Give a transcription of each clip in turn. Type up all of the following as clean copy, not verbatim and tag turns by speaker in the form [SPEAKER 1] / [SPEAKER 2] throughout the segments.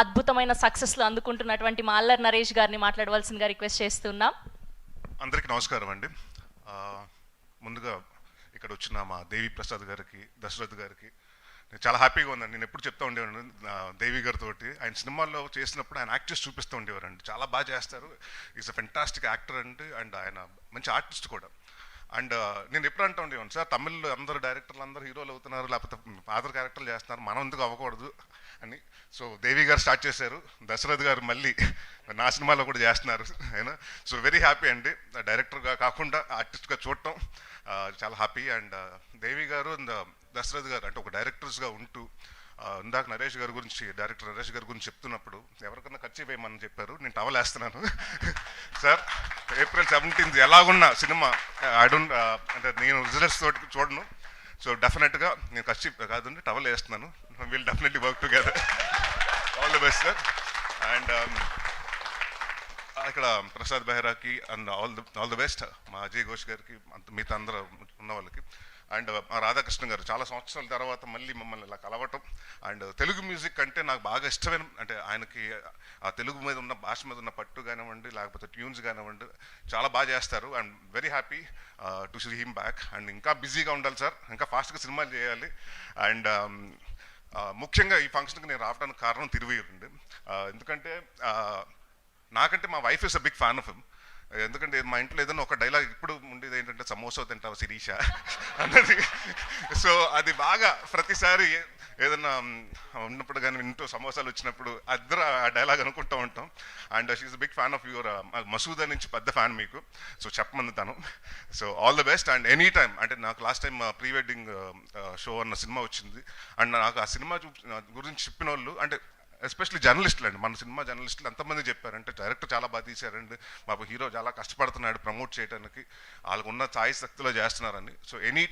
[SPEAKER 1] అద్భుతమైన సక్సెస్లు అందుకుంటున్నటువంటి మా అల్లరి నరేష్ గారిని మాట్లాడవలసిందిగా రిక్వెస్ట్ చేస్తున్నాం.
[SPEAKER 2] అందరికీ నమస్కారం అండి. ముందుగా ఇక్కడ వచ్చిన మా దేవి ప్రసాద్ గారికి, దశరథ్ గారికి నేను చాలా హ్యాపీగా ఉందండి. నేను ఎప్పుడు చెప్తా ఉండేవాడిని దేవి గారితో, ఆయన సినిమాల్లో చేసినప్పుడు ఆయన యాక్ట్ చేసి చూపిస్తూ ఉండేవారండి. చాలా బాగా చేస్తారు, is a fantastic actor and ఆయన మంచి ఆర్టిస్ట్ కూడా. అండ్ నేను ఎప్పుడు అంటూ ఉండేవాను, సార్ తమిళ్లో అందరు డైరెక్టర్లు అందరూ హీరోలు అవుతున్నారు, లేకపోతే ఫాదర్ క్యారెక్టర్లు చేస్తున్నారు, మనం ఎందుకు అవ్వకూడదు అని. సో దేవి గారు స్టార్ట్ చేశారు, దశరథ్ గారు మళ్ళీ నా సినిమాలో కూడా చేస్తున్నారు అయినా. సో వెరీ హ్యాపీ అండి, డైరెక్టర్గా కాకుండా ఆర్టిస్ట్గా చూడటం చాలా హ్యాపీ. అండ్ దేవి గారు దశరథ్ గారు అంటే ఒక డైరెక్టర్స్గా ఉంటూ, ఇందాక నరేష్ గారి గురించి, డైరెక్టర్ నరేష్ గారి గురించి చెప్తున్నప్పుడు ఎవరికన్నా ఖర్చు వేయమని చెప్పారు, నేను టవల్ వేస్తున్నాను సార్. ఏప్రిల్ 17 ఎలాగున్న సినిమా అంటే నేను రిజల్ట్స్ తోటి చూడను. సో డెఫినెట్గా నేను ఖర్చు కాదండి, టవల్ వేస్తున్నాను. Will definitely work together. All the best sir. And ఇక్కడ ప్రసాద్ బెహ్రాకి అండ్ ఆల్ ది బెస్ట్. మా అజయ్ ఘోష్ గారికి, మిగతా అందరూ ఉన్న వాళ్ళకి. అండ్ మా రాధాకృష్ణ గారు చాలా సంవత్సరాల తర్వాత మళ్ళీ మమ్మల్ని ఇలా కలవటం. అండ్ తెలుగు మ్యూజిక్ అంటే నాకు బాగా ఇష్టమైన, అంటే ఆయనకి ఆ తెలుగు మీద ఉన్న, భాష మీద ఉన్న పట్టు కానివ్వండి, లేకపోతే ట్యూన్స్ కానివ్వండి, చాలా బాగా చేస్తారు. And very happy to see him back. And ఇంకా బిజీగా ఉండాలి సార్, ఇంకా ఫాస్ట్గా సినిమాలు చేయాలి. అండ్ ముఖ్యంగా ఈ ఫంక్షన్కి నేను రావడానికి కారణం తిరువయ్యూరండి. ఎందుకంటే నాకంటే మా wife is a big fan of him. ఎందుకంటే మా ఇంట్లో ఏదైనా ఒక డైలాగ్ ఇప్పుడు ఉండేది ఏంటంటే, సమోసా తింటావు శిరీష అన్నది. సో అది బాగా ప్రతిసారి ఏదైనా ఉన్నప్పుడు కానీ, ఇంట్లో సమోసాలు వచ్చినప్పుడు అద్దరు ఆ డైలాగ్ అనుకుంటూ ఉంటాం. And she's big fan of your Masooda నుంచి పెద్ద ఫ్యాన్ మీకు. సో చెప్పమంది తను. So all the best. And any time, అంటే నాకు last time pre wedding show అన్న సినిమా వచ్చింది. అండ్ నాకు ఆ సినిమా గురించి చెప్పిన వాళ్ళు, అంటే ఎస్పెషల్లీ జర్నలిస్టులు అండి, మన సినిమా జర్నలిస్టులు ఎంతమంది చెప్పారంటే, డైరెక్టర్ చాలా బాగా తీశారండి, మాకు హీరో చాలా కష్టపడుతున్నాడు ప్రమోట్ చేయడానికి, వాళ్ళకు ఉన్న ఛాయ్ శక్తిలో చేస్తున్నారని. So any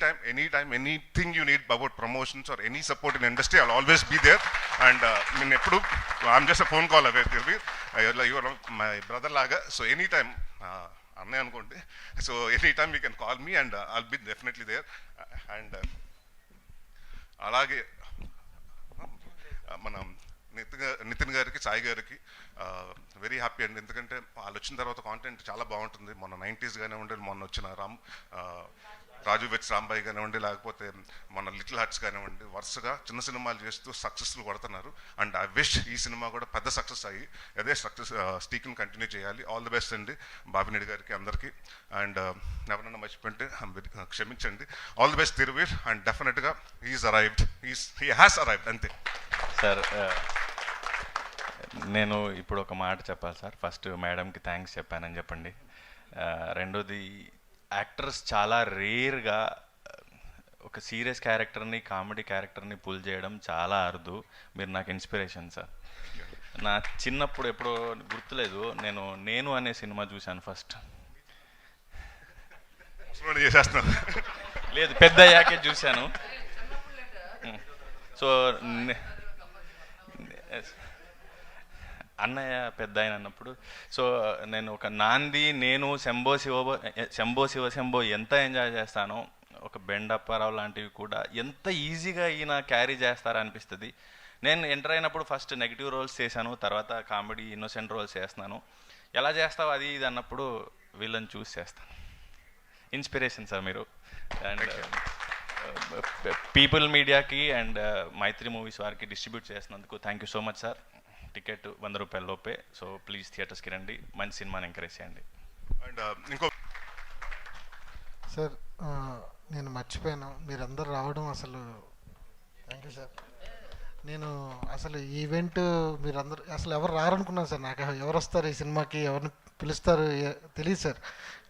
[SPEAKER 2] time anything you need about promotions or any support in industry, I'll always be there. And నేను ఎప్పుడు I'm just phone call away, your my brother లాగా. సో ఎనీ టైమ్ అన్నయ్య అనుకోండి. So any time you can call me and I'll be definitely there. And అలాగే మన నితిన్ గారికి, సాయి గారికి very happy అండి. ఎందుకంటే వాళ్ళు వచ్చిన తర్వాత కాంటెంట్ చాలా బాగుంటుంది. మొన్న 90s కానివ్వండి, మొన్న వచ్చిన రాజు వెట్స్ రాంబాయి కానివ్వండి, లేకపోతే మన లిటిల్ హార్ట్స్ కానివ్వండి, వరుసగా చిన్న సినిమాలు చేస్తూ సక్సెస్లు కొడుతున్నారు. అండ్ ఐ విష్ ఈ సినిమా కూడా పెద్ద సక్సెస్ అయ్యి అదే సక్సెస్ స్టీక్ని కంటిన్యూ చేయాలి. ఆల్ ది బెస్ట్ అండి బాబినేడి గారికి, అందరికీ. అండ్ ఎవరన్నా మర్చిపోయింటే క్షమించండి. All the best Thiruveer. And డెఫినెట్గా హీ హ్యాస్ అరైవ్డ్ అంతే
[SPEAKER 3] సార్. నేను ఇప్పుడు ఒక మాట చెప్పాలి సార్. ఫస్ట్ మేడంకి థ్యాంక్స్ చెప్పానని చెప్పండి. రెండోది, యాక్టర్స్ చాలా రేర్గా ఒక సీరియస్ క్యారెక్టర్ని, కామెడీ క్యారెక్టర్ని పుల్ చేయడం చాలా అరుదు. మీరు నాకు ఇన్స్పిరేషన్ సార్. నా చిన్నప్పుడు ఎప్పుడో గుర్తులేదు, నేను అనే సినిమా చూశాను ఫస్ట్. లేదు, పెద్ద అయ్యాకే చూశాను. సో అన్నయ్య పెద్ద ఆయన అన్నప్పుడు, సో నేను ఒక నాంది, నేను శంభో శివ శంభో ఎంత ఎంజాయ్ చేస్తానో, ఒక బెండప్పారావు లాంటివి కూడా ఎంత ఈజీగా ఈయన క్యారీ చేస్తారనిపిస్తుంది. నేను ఎంటర్ అయినప్పుడు ఫస్ట్ నెగిటివ్ రోల్స్ చేశాను, తర్వాత కామెడీ ఇన్నోసెంట్ రోల్స్ చేస్తున్నాను. ఎలా చేస్తావు అది ఇది అన్నప్పుడు వీళ్ళని చూస్ చేస్తాను. ఇన్స్పిరేషన్ సార్ మీరు. అండ్ పీపుల్ మీడియాకి అండ్ మైత్రి మూవీస్ వారికి డిస్ట్రిబ్యూట్ చేసినందుకు thank you so much sir. Ticket 100 రూపాయల లోపే. సో ప్లీజ్ థియేటర్స్కి రండి, మంచి సినిమాని ఎంకరేజ్ చేయండి.
[SPEAKER 2] అండ్ ఇంకో
[SPEAKER 4] సార్, నేను మర్చిపోయాను, మీరందరూ రావడం అసలు థ్యాంక్ యూ సార్. నేను అసలు ఈవెంట్ మీరందరూ అసలు ఎవరు రారనుకున్నాను సార్. నాకు ఎవరు వస్తారు ఈ సినిమాకి, ఎవరిని పిలుస్తారు తెలియదు సార్.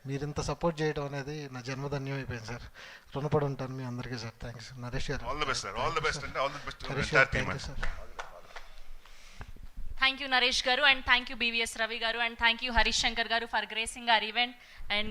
[SPEAKER 4] మీరు ఇంత సపోర్ట్ చేయడం అనేది నా జన్మధన్యం అయిపోయింది సార్. రుణపడి ఉంటాను మీ అందరికీ సార్. థ్యాంక్స్ నరేష్ గారు.
[SPEAKER 2] All the best sir. All the best అండి. All the best.
[SPEAKER 4] Thank you sir.
[SPEAKER 1] Thank you Naresh గారు, and thank you BVS Ravi గారు, and thank you Harish Shankar గారు for gracing our event. And